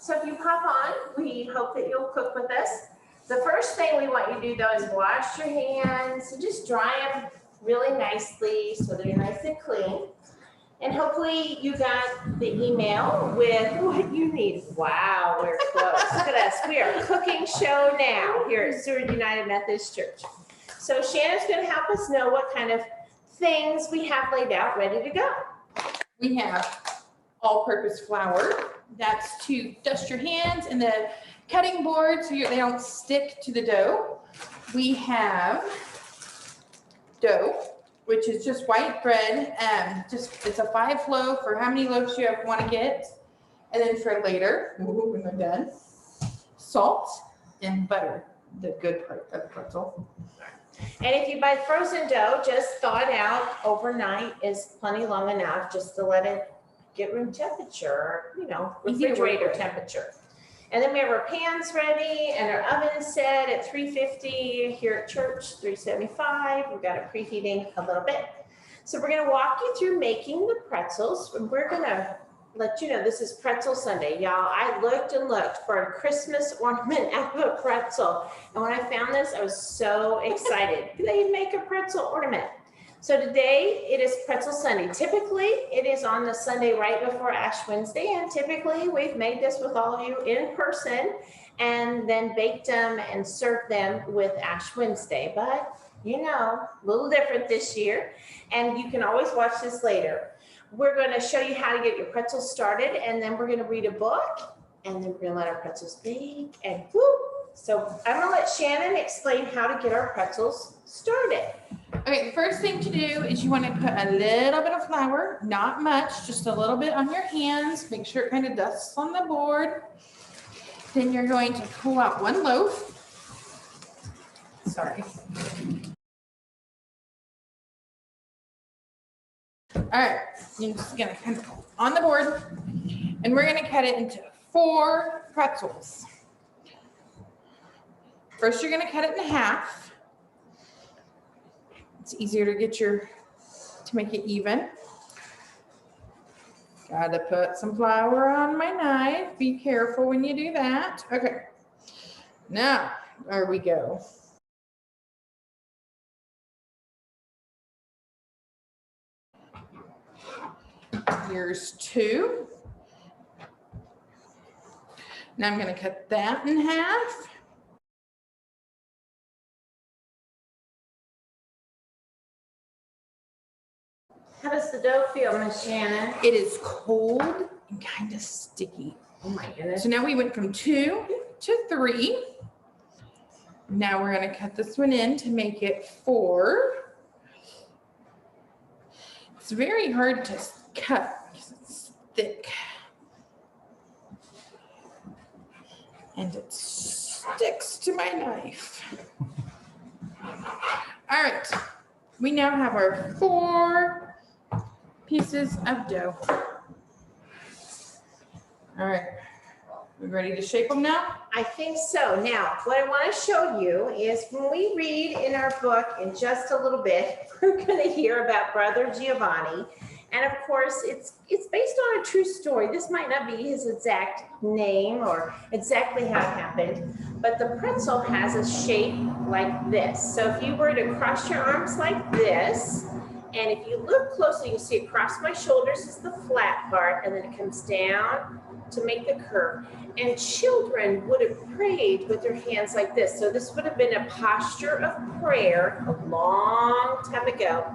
So if you pop on, we hope that you'll cook with us. The first thing we want you to do though is wash your hands and just dry them really nicely so they're nice and clean. And hopefully you got the email with what you need. Wow, we're close. Look at us. We are cooking show now here at Seward United Methodist Church. So Shannon's going to help us know what kind of things we have laid out ready to go. We have all-purpose flour. That's to dust your hands in the cutting board so they don't stick to the dough. We have dough, which is just white bread. It's a 5 loaf for how many loaves you want to get. And then for later, when we're done, salt and butter, the good part of the pretzel. And if you buy frozen dough, just thaw it out overnight is plenty long enough just to let it get room temperature, refrigerator temperature. And then we have our pans ready and our oven set at 350 here at church, 375. We've got it preheating a little bit. So we're going to walk you through making the pretzels. And we're going to let you know this is Pretzel Sunday. Y'all, I looked and looked for a Christmas ornament out of a pretzel. And when I found this, I was so excited. They make a pretzel ornament. So today it is Pretzel Sunday. Typically it is on the Sunday right before Ash Wednesday, and typically we've made this with all of you in person and then baked them and served them with Ash Wednesday. But a little different this year, and you can always watch this later. We're going to show you how to get your pretzels started, and then we're going to read a book, and then we're going to let our pretzels bake, and whoop. So I'm going to let Shannon explain how to get our pretzels started. Okay, the first thing to do is you want to put a little bit of flour, not much, just a little bit on your hands. Make sure it kind of dusts on the board. Then you're going to pull out 1 loaf. Sorry. All right, you're just going to kind of on the board, and we're going to cut it into 4 pretzels. First, you're going to cut it in half. It's easier to make it even. Gotta put some flour on my knife. Be careful when you do that. Okay, now, there we go. Here's 2. Now I'm gonna cut that in half. How does the dough feel, Miss Shannon? It is cold and kind of sticky. Oh my goodness. So now we went from 2 to 3. Now we're going to cut this one in to make it 4. It's very hard to cut because it's thick. And it sticks to my knife. All right. We now have our 4 pieces of dough. All right, we ready to shape them now? I think so. Now, what I want to show you is when we read in our book in just a little bit, we're going to hear about Brother Giovanni. And of course, it's based on a true story. This might not be his exact name or exactly how it happened, but the pretzel has a shape like this. So if you were to cross your arms like this, and if you look closely, you see across my shoulders is the flat part, and then it comes down to make the curve. And children would have prayed with their hands like this. So this would have been a posture of prayer a long time ago.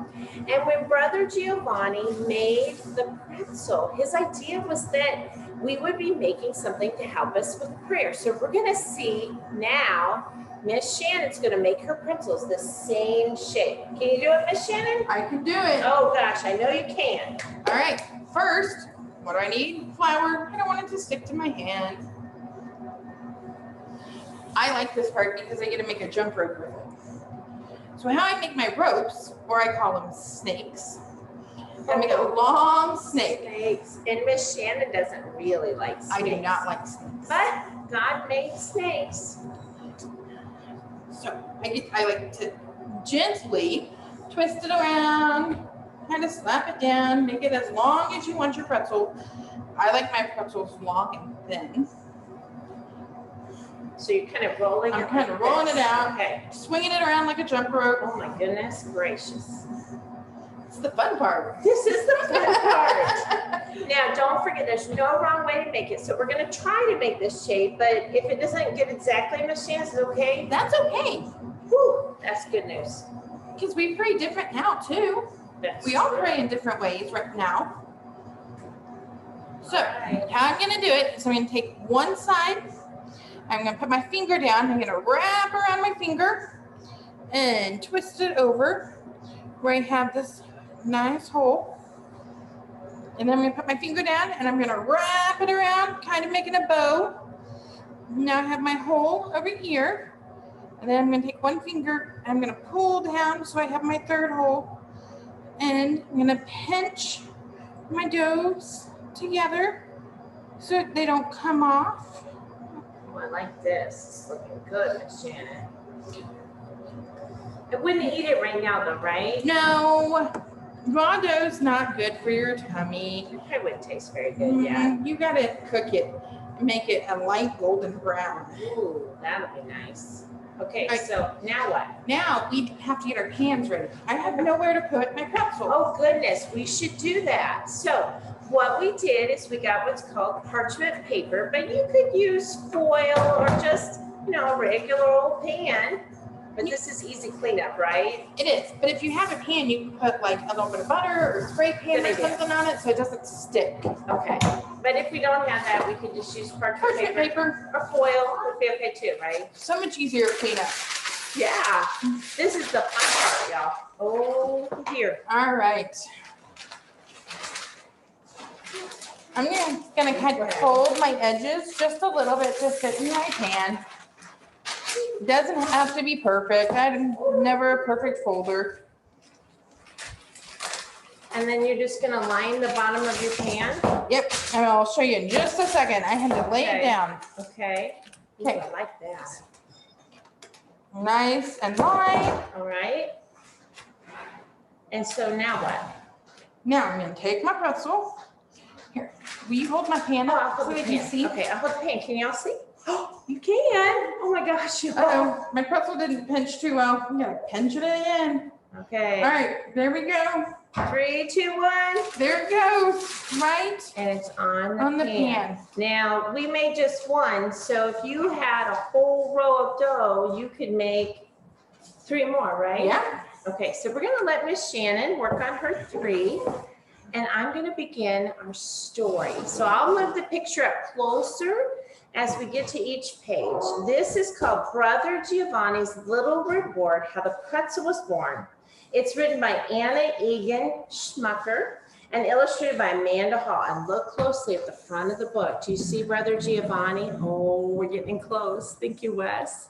And when Brother Giovanni made the pretzel, his idea was that we would be making something to help us with prayer. So we're going to see now Miss Shannon's going to make her pretzels the same shape. Can you do it, Miss Shannon? I can do it. Oh gosh, I know you can. All right, first, what do I need? Flour. I don't want it to stick to my hand. I like this part because I get to make a jump rope with it. So how I make my ropes, or I call them snakes, I make a long snake. Snakes. And Miss Shannon doesn't really like snakes. I do not like snakes. But God made snakes. So I like to gently twist it around, kind of slap it down, make it as long as you want your pretzel. I like my pretzels long and thin. So you're kind of rolling I'm it kind like of rolling this. it out. Okay. Swinging it around like a jump rope. Oh my goodness gracious. It's the fun part. This is the fun part. Now, don't forget, there's no wrong way to make it. So we're going to try to make this shape, but if it doesn't get exactly Miss Shannon's, okay? That's okay. Whew, that's good news. Because we pray different now too. That's We all true. pray in different ways right now. So Alright. how I'm going to do it is I'm going to take one side. I'm going to put my finger down. I'm going to wrap around my finger and twist it over where I have this nice hole. And then I'm going to put my finger down and I'm going to wrap it around, kind of making a bow. Now I have my hole over here. And then I'm going to take one finger and I'm going to pull down so I have my third hole. And I'm going to pinch my doughs together so they don't come off. Oh, I like this. It's looking good, Miss Shannon. I wouldn't eat it right now, though, right? No, raw dough's not good for your tummy. It probably wouldn't taste very good, yeah. You got to cook it, make it a light golden brown. Ooh, that'll be nice. Okay, Right. so now what? Now we have to get our hands ready. I have nowhere to put my pretzel. Oh, goodness, we should do that. So what we did is we got what's called parchment paper, but you could use foil or just, a regular old pan. But this is easy cleanup, right? It is, but if you have a pan, you can put like a little bit of butter or spray pan Good or idea. something on it so it doesn't stick. Okay, but if we don't have that, we could just use parchment Parchment paper paper, or foil would be okay too, right? so much easier to clean up. Yeah, this is the fun part, y'all. Oh, here. All right. I'm gonna kind of fold my edges just a little bit to fit in my pan. Doesn't have to be perfect. I'm never a perfect folder. And then you're just gonna line the bottom of your pan. Yep, and I'll show you in just a second. I had to lay it Okay. down. Okay. Ooh, Okay. I like that. Nice and light. All right. And so now what? Now I'm gonna take my pretzel. Here, will you hold my pan Oh, I'll up hold so the we can pan. see? Okay, I'll hold the pan. Can y'all see? Oh, you can. Oh my gosh. Uh-oh, my pretzel didn't pinch too well. I'm gonna pinch it in. Okay. All right, there we go. 3, 2, 1. There it goes, right And it's on on the pan. pan. Now, we made just one, so if you had a whole row of dough, you could make 3 more, right? Yeah, Okay, so we're gonna let Miss Shannon work on her 3, and I'm gonna begin our story. So I'll move the picture up closer as we get to each page. This is called Brother Giovanni's Little Reward, How the Pretzel Was Born. It's written by Anna Egan Schmucker and illustrated by Amanda Hall. And look closely at the front of the book. Do you see Brother Giovanni? Oh, we're getting close. Thank you, Wes.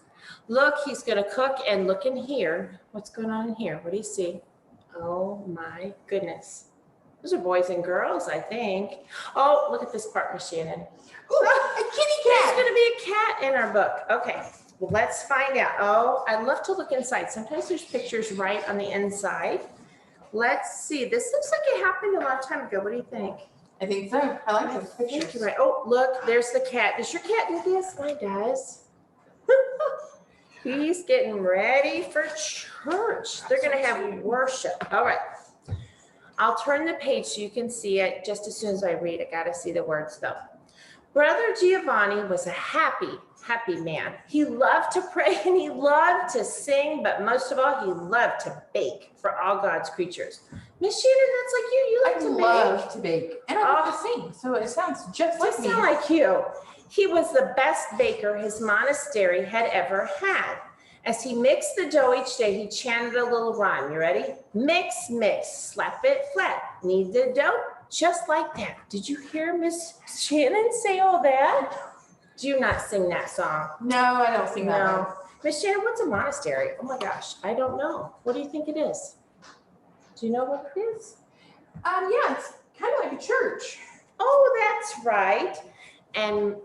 Look, he's gonna cook, and look in here. What's going on in here? What do you see? Oh my goodness. Those are boys and girls, I think. Oh, look at this part, Miss Shannon. ooh, a kitty There's cat. gonna be a cat in our book. Okay, well, let's find out. Oh, I love to look inside. Sometimes there's pictures right on the inside. Let's see. This looks like it happened a long time ago. What do you think? I think so. I like those think pictures. you're right. Oh, look, there's the cat. Does your cat do this? Mine does. He's getting ready for church. They're gonna have worship. All right. I'll turn the page so you can see it just as soon as I read it. Gotta see the words though. Brother Giovanni was a happy man. He loved to pray and he loved to sing, but most of all, he loved to bake for all God's creatures. Miss Shannon, that's like you. You like I to bake. love to bake and I love to sing, so it sounds just like Just me. sound like you. He was the best baker his monastery had ever had. As he mixed the dough each day, he chanted a little rhyme. You ready? Mix, mix, slap it flat. Knead the dough just like that. Did you hear Miss Shannon say all that? Do you not sing that song? No, I don't sing that one. No. Miss Shannon, what's a monastery? Oh my gosh, I don't know. What do you think it is? Do you know what it is? Yeah, it's kind of like a church. Oh, that's right. And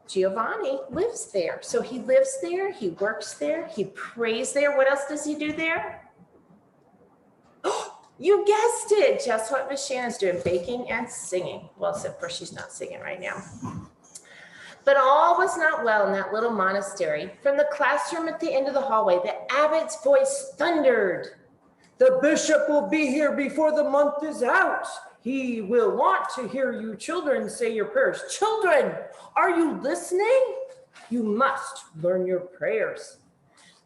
Giovanni lives there. So he lives there, he works there, he prays there. What else does he do there? Oh, you guessed it. Just what Miss Shannon's doing, baking and singing. Well, except for she's not singing right now. But all was not well in that little monastery. From the classroom at the end of the hallway, the abbot's voice thundered. "The bishop will be here before the month is out. He will want to hear you children say your prayers. Children, are you listening? You must learn your prayers."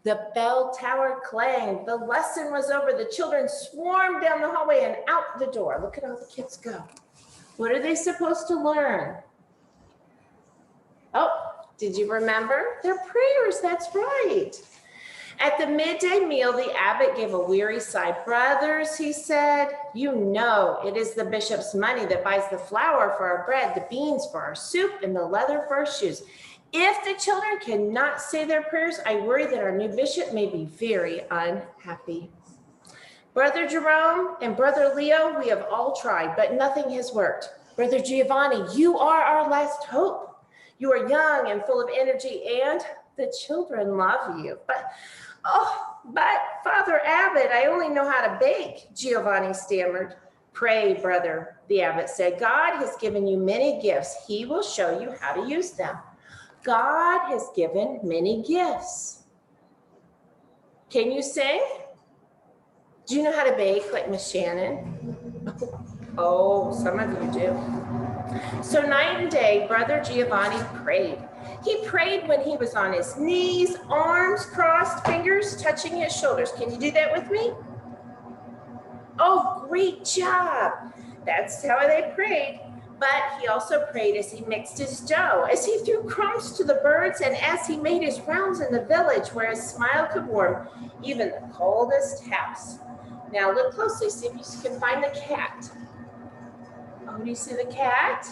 The bell tower clanged. The lesson was over. The children swarmed down the hallway and out the door. Look at all the kids go. What are they supposed to learn? Oh, did you remember? Their prayers, that's right. At the midday meal, the abbot gave a weary sigh. "Brothers," he said, "you know it is the bishop's money that buys the flour for our bread, the beans for our soup, and the leather for our shoes. If the children cannot say their prayers, I worry that our new bishop may be very unhappy. Brother Jerome and Brother Leo, we have all tried, but nothing has worked. Brother Giovanni, you are our last hope. You are young and full of energy, and the children love you. But Father Abbot, I only know how to bake," Giovanni stammered. "Pray, brother," the abbot said. "God has given you many gifts. He will show you how to use them." God has given many gifts. Can you sing? Do you know how to bake like Miss Shannon? Oh, some of you do. So night and day, Brother Giovanni prayed. He prayed when he was on his knees, arms crossed, fingers touching his shoulders. Can you do that with me? Oh, great job. That's how they prayed. But he also prayed as he mixed his dough, as he threw crumbs to the birds, and as he made his rounds in the village where his smile could warm even the coldest house. Now look closely, see if you can find the cat. Oh, do you see the cat?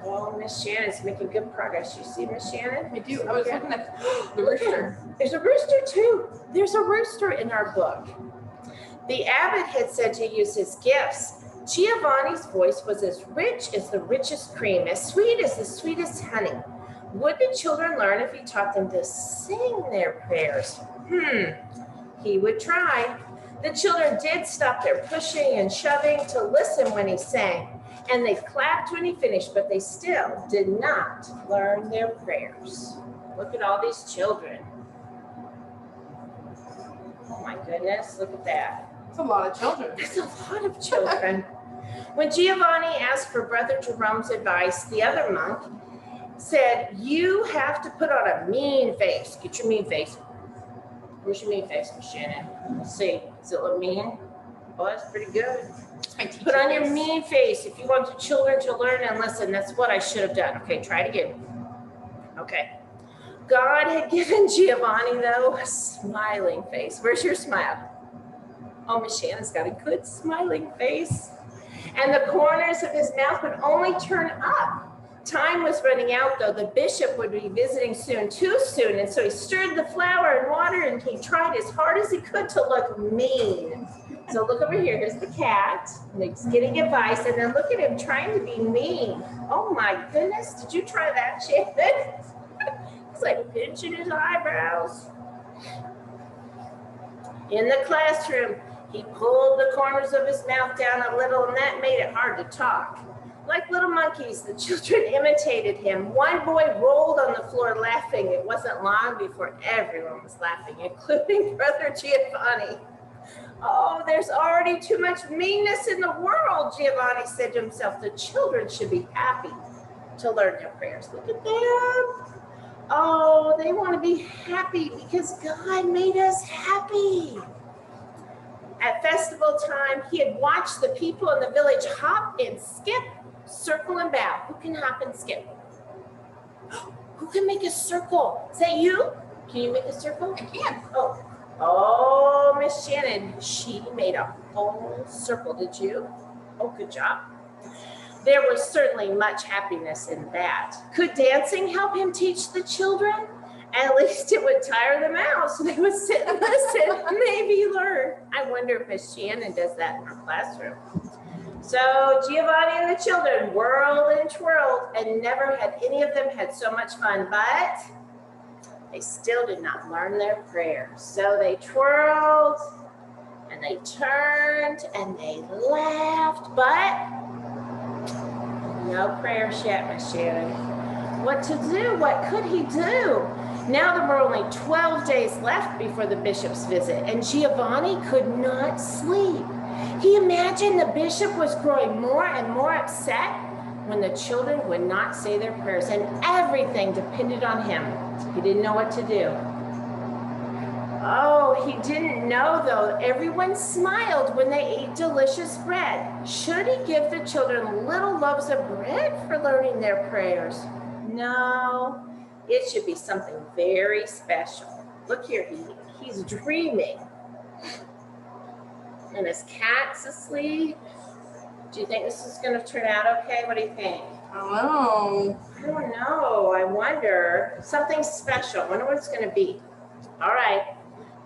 Oh, Miss Shannon's making good progress. You see Miss Shannon? I do. I was looking at the rooster. There's a rooster too. There's a rooster in our book. The abbot had said to use his gifts. Giovanni's voice was as rich as the richest cream, as sweet as the sweetest honey. Would the children learn if he taught them to sing their prayers? He would try. The children did stop their pushing and shoving to listen when he sang, and they clapped when he finished, but they still did not learn their prayers. Look at all these children. Oh my goodness, look at that. That's a lot of children. That's a lot of children. When Giovanni asked for Brother Jerome's advice, the other monk said, "You have to put on a mean face." Get your mean face. Where's your mean face, Miss Shannon? Let's see. Does it look mean? Oh, that's pretty good. Put on your mean face if you want the children to learn and listen. That's what I should have done. Okay, try it again. Okay. God had given Giovanni, though, a smiling face. Where's your smile? Oh, Miss Shannon's got a good smiling face. And the corners of his mouth would only turn up. Time was running out, though. The bishop would be visiting soon, too soon. And so he stirred the flour and water, and he tried as hard as he could to look mean. So look over here. Here's the cat. And he's getting advice. And then look at him trying to be mean. Oh, my goodness. Did you try that, Shannon? He's like pinching his eyebrows. In the classroom, he pulled the corners of his mouth down a little, and that made it hard to talk. Like little monkeys, the children imitated him. One boy rolled on the floor laughing. It wasn't long before everyone was laughing, including Brother Giovanni. Oh, there's already too much meanness in the world, Giovanni said to himself. The children should be happy to learn their prayers. Look at them. Oh, they want to be happy because God made us happy. At festival time, he had watched the people in the village hop and skip, circle and bow. Who can hop and skip? Who can make a circle? Is that you? Can you make a circle? I can. Oh, Miss Shannon, she made a whole circle, did you? Oh, good job. There was certainly much happiness in that. Could dancing help him teach the children? At least it would tire them out, so they would sit and listen, maybe learn. I wonder if Miss Shannon does that in her classroom. So Giovanni and the children whirled and twirled, and never had any of them had so much fun, but they still did not learn their prayers. So they twirled, and they turned, and they laughed, but No prayers yet, Miss Shannon. What to do? What could he do? Now there were only 12 days left before the bishop's visit, and Giovanni could not sleep. He imagined the bishop was growing more and more upset when the children would not say their prayers, and everything depended on him. He didn't know what to do. Oh, he didn't know, though. Everyone smiled when they ate delicious bread. Should he give the children little loaves of bread for learning their prayers? No, it should be something very special. Look here, he's dreaming. And his cat's asleep. Do you think this is going to turn out okay? What do you think? I don't know. I wonder. Something special. I wonder what it's going to be. All right.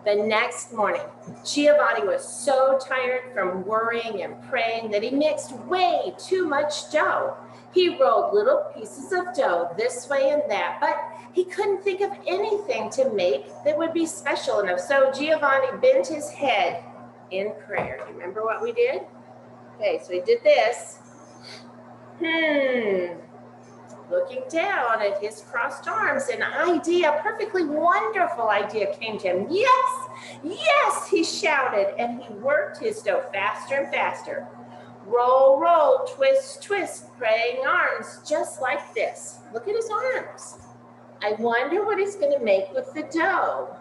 The next morning, Giovanni was so tired from worrying and praying that he mixed way too much dough. He rolled little pieces of dough this way and that, but he couldn't think of anything to make that would be special enough. So Giovanni bent his head in prayer. Do you remember what we did? Okay, so he did this. Looking down at his crossed arms, an idea, a perfectly wonderful idea came to him. Yes, yes, he shouted, and he worked his dough faster and faster. Roll, roll, twist, twist, praying arms, just like this. Look at his arms. I wonder what he's going to make with the dough.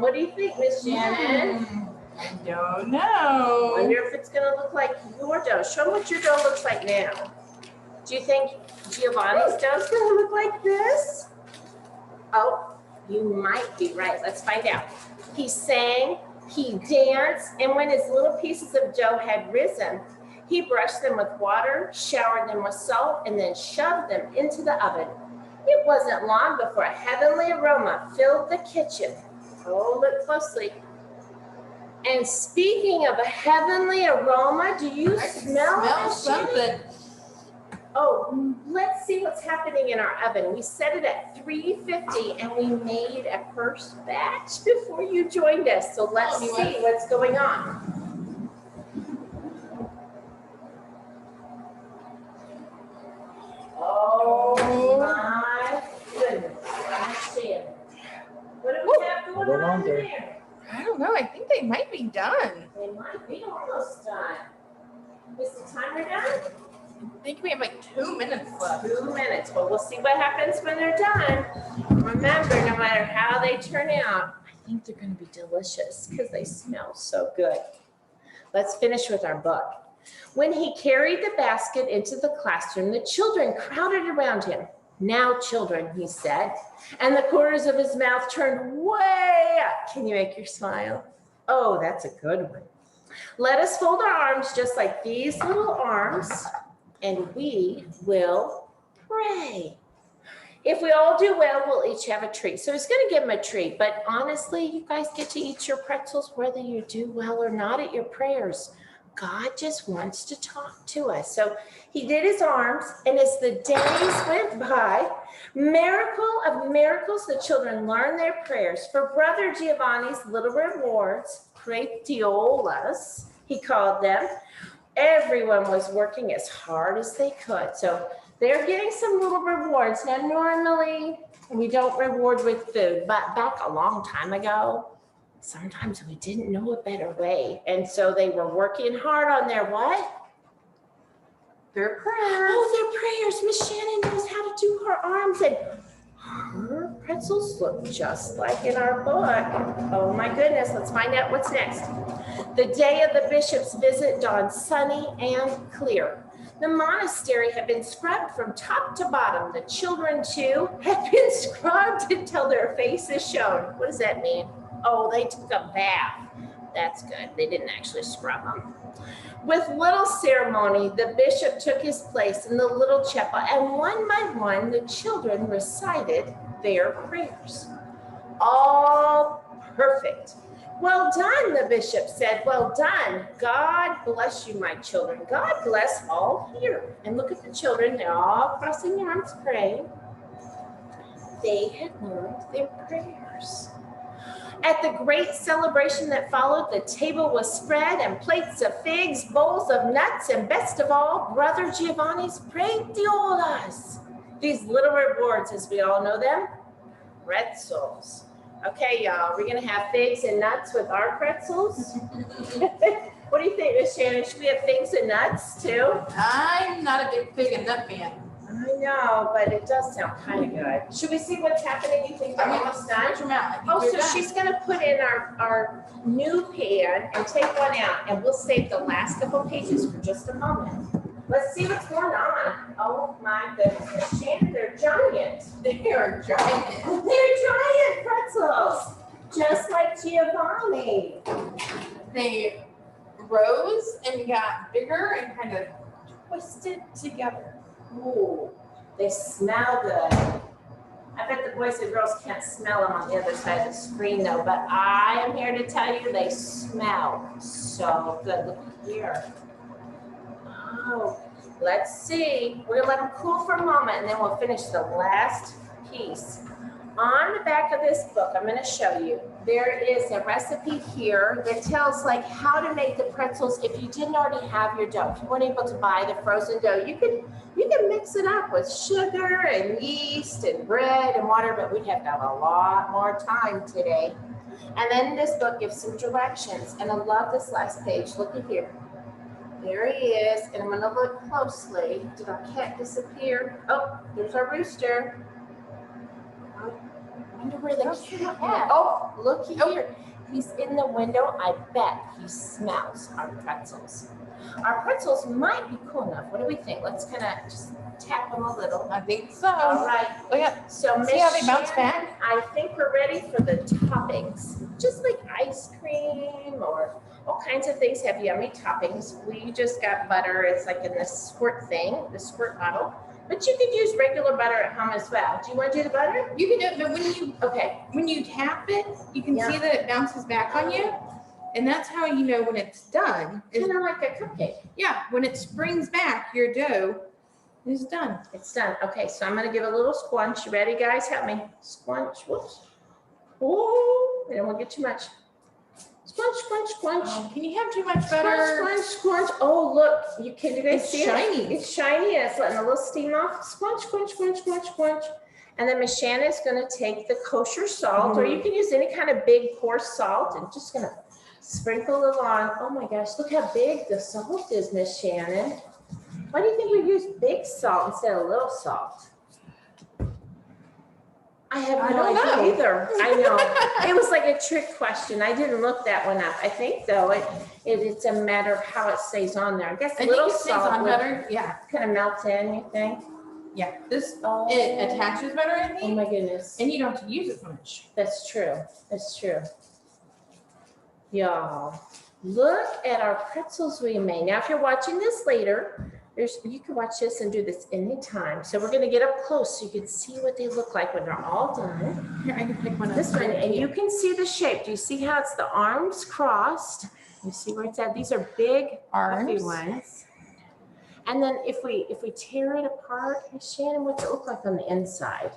What do you think, Miss Shannon? I don't know. I wonder if it's going to look like your dough. Show them what your dough looks like now. Do you think Giovanni's dough is going to look like this? Oh, you might be right. Let's find out. He sang, he danced, and when his little pieces of dough had risen, he brushed them with water, showered them with salt, and then shoved them into the oven. It wasn't long before a heavenly aroma filled the kitchen. Oh, look closely. And speaking of a heavenly aroma, do you smell something? Oh, let's see what's happening in our oven. We set it at 350 and we made a first batch before you joined us. So let's see what's going on. Oh my goodness. Understand. What do we have going on there? I don't know. I think they might be done. They might be almost done. Is the timer done? I think we have like 2 minutes left. 2 minutes. Well, we'll see what happens when they're done. Remember, no matter how they turn out, I think they're going to be delicious because they smell so good. Let's finish with our book. When he carried the basket into the classroom, the children crowded around him. Now, children, he said, and the corners of his mouth turned way up. Can you make your smile? Oh, that's a good one. Let us fold our arms just like these little arms, and we will pray. If we all do well, we'll each have a treat. So he's going to give them a treat, but honestly, you guys get to eat your pretzels whether you do well or not at your prayers. God just wants to talk to us. So he did his arms, and as the days went by, miracle of miracles, the children learned their prayers. For Brother Giovanni's little rewards, pretiolas, he called them, everyone was working as hard as they could. So they're getting some little rewards. Now, normally we don't reward with food, but back a long time ago, sometimes we didn't know a better way. And so they were working hard on their what? Their prayers. Oh, their prayers. Miss Shannon knows how to do her arms, and her pretzels look just like in our book. Oh my goodness, let's find out what's next. The day of the bishop's visit dawned sunny and clear. The monastery had been scrubbed from top to bottom. The children, too, had been scrubbed until their faces shone. What does that mean? Oh, they took a bath. That's good. They didn't actually scrub them. With little ceremony, the bishop took his place in the little chapel, and one by one, the children recited their prayers. All perfect. Well done, the bishop said. Well done. God bless you, my children. God bless all here. And look at the children. They're all crossing their arms praying. They had learned their prayers. At the great celebration that followed, the table was spread and plates of figs, bowls of nuts, and best of all, Brother Giovanni's pretiolas. These little red words, as we all know them, pretzels. Okay, y'all, we're gonna have figs and nuts with our pretzels. What do you think, Miss Shannon? Should we have figs and nuts too? I'm not a big fig and nut fan. I know, but it does sound kind of good. Should we see what's happening? You think we're almost done? Stretch them out. I think Oh, we're so done. she's gonna put in our new pan and take one out, and we'll save the last couple pages for just a moment. Let's see what's going on. Oh my goodness, Miss Shannon, they're giant. They are giant. They're giant pretzels, just like Giovanni. They rose and got bigger and kind of twisted together. Ooh, they smell good. I bet the boys and girls can't smell them on the other side of the screen though, but I am here to tell you they smell so good. Look here. Oh, let's see. We're gonna let them cool for a moment and then we'll finish the last piece. On the back of this book, I'm gonna show you, there is a recipe here that tells like how to make the pretzels if you didn't already have your dough. If you weren't able to buy the frozen dough, you can mix it up with sugar and yeast and bread and water, but we'd have to have a lot more time today. And then this book gives some directions, and I love this last page. Look at here. There he is, and I'm gonna look closely. Did our cat disappear? Oh, there's our rooster. I wonder where the cat went. Oh, look here. He's in the window. I bet he smells our pretzels. Our pretzels might be cool enough. What do we think? Let's kind of just tap them a little. I think so. All right. Look at, So see how they bounce Shannon, back? I think we're ready for the toppings. Just like ice cream or all kinds of things have yummy toppings. We just got butter. It's like in this squirt thing, the squirt bottle. But you could use regular butter at home as well. Do you want to do the butter? You can do it, but Okay. when you tap it, you can Yeah. see that it bounces back on you. And that's how you know when it's done. Kind of like a cupcake. Yeah, when it springs back, your dough is done. It's done. Okay, so I'm gonna give a little squunch. You ready, guys? Help me. Squunch. Whoops. Oh, I don't want to get too much. Squunch, squunch, squunch. Can you have too much butter? Squunch, squunch, squunch. Oh, look. You guys It's see it? shiny. It's shiny. And it's letting a little steam off. Squunch, squunch, squunch, squunch, squunch. And then Miss Shannon's gonna take the kosher salt, or you can use any kind of big coarse salt, and just gonna sprinkle it on. Oh my gosh, look how big the salt is, Miss Shannon. Why do you think we use big salt instead of little salt? I have no idea either. I know. It was like a trick question. I didn't look that one up. I think though it's a matter of how it stays on there. I guess I little think it stays salt on would better. Yeah, kind of melt in, you think? yeah. This Oh. it attaches better, I Oh think, my goodness. and you don't have to use it so much. That's true. That's true. Y'all, look at our pretzels we made. Now, if you're watching this later, you can watch this and do this anytime. So we're gonna get up close so you can see what they look like when they're all done. Here, I can pick one up. This one, and you can see the shape. Do you see how it's the arms crossed? You see where it's at? These are big, puffy arms. ones. And then if we tear it apart, Shannon, what's it look like on the inside?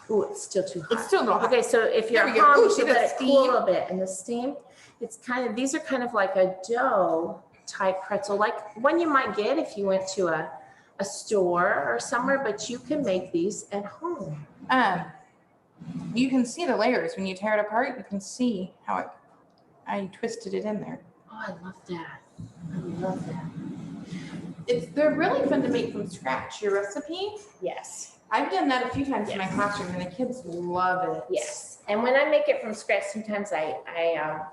Ooh, it's still too hot. It's still not. Okay, so if you're There we home, go. Ooh, you see should the let it cool a steam? little bit. And the steam, it's kind of, these are kind of like a dough type pretzel, like one you might get if you went to a store or somewhere, but you can make these at home. You can see the layers when you tear it apart. You can see how I twisted it in there. Oh, I love that. I love that. They're really fun to make from scratch. Your recipe, Yes, I've done that a few times in my Yes. classroom, and the kids love it. yes. And when I make it from scratch, sometimes I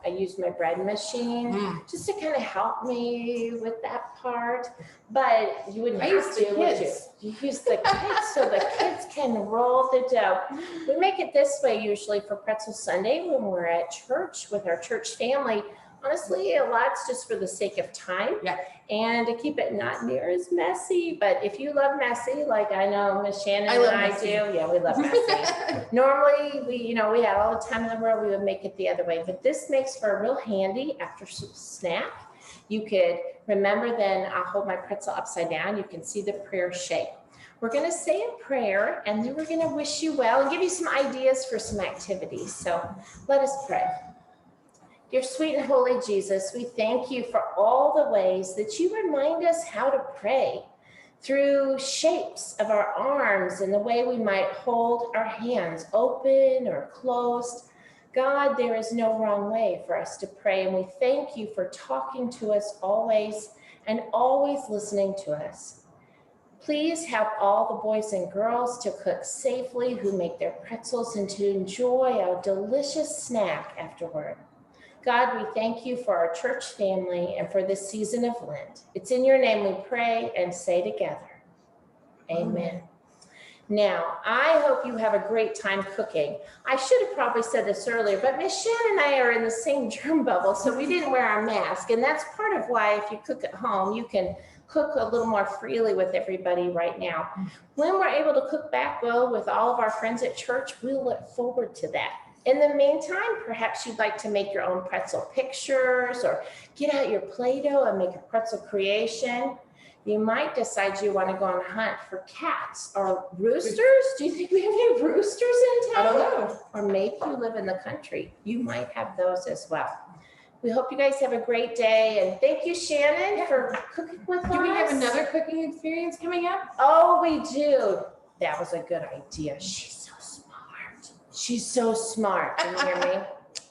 use my bread machine just to kind of help me with that part. But you wouldn't I have use the to, would you? kids. You use the kids so the kids can roll the dough. We make it this way usually for Pretzel Sunday when we're at church with our church family. Honestly, a lot's just for the sake of time. Yeah. And to keep it not near as messy. But if you love messy, like I know Miss Shannon I love and I messy. do, yeah, we love messy. Normally, we had all the time in the world, we would make it the other way. But this makes for a real handy after snack. You could remember then I'll hold my pretzel upside down. You can see the prayer shape. We're going to say a prayer, and then we're going to wish you well and give you some ideas for some activities. So let us pray. Dear sweet and holy Jesus, we thank you for all the ways that you remind us how to pray through shapes of our arms and the way we might hold our hands open or closed. God, there is no wrong way for us to pray, and we thank you for talking to us always and always listening to us. Please help all the boys and girls to cook safely who make their pretzels and to enjoy a delicious snack afterward. God, we thank you for our church family and for this season of Lent. It's in your name we pray and say together, Amen. Now, I hope you have a great time cooking. I should have probably said this earlier, but Miss Shannon and I are in the same germ bubble, so we didn't wear our mask. And that's part of why if you cook at home, you can cook a little more freely with everybody right now. When we're able to cook back well with all of our friends at church, we'll look forward to that. In the meantime, perhaps you'd like to make your own pretzel pictures or get out your Play-Doh and make a pretzel creation. You might decide you want to go on a hunt for cats or roosters. Do you think we have any roosters in town? I don't know. Or maybe you live in the country. You might have those as well. We hope you guys have a great day. And thank you, Shannon, for cooking with us. Do we have another cooking experience coming up? Oh, we do. That was a good idea. She's so smart. Do you hear me?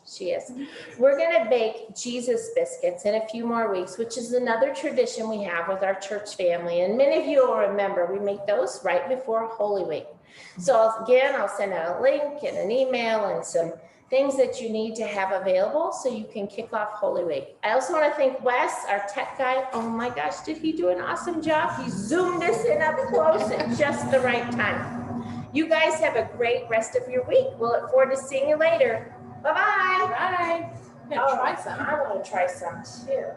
She is. We're going to bake Jesus biscuits in a few more weeks, which is another tradition we have with our church family. And many of you will remember we make those right before Holy Week. So again, I'll send out a link and an email and some things that you need to have available so you can kick off Holy Week. I also want to thank Wes, our tech guy. Oh my gosh, did he do an awesome job? He zoomed us in up close at just the right time. You guys have a great rest of your week. We'll look forward to seeing you later. Bye-bye. Bye. I'm gonna try some. I want to try some too.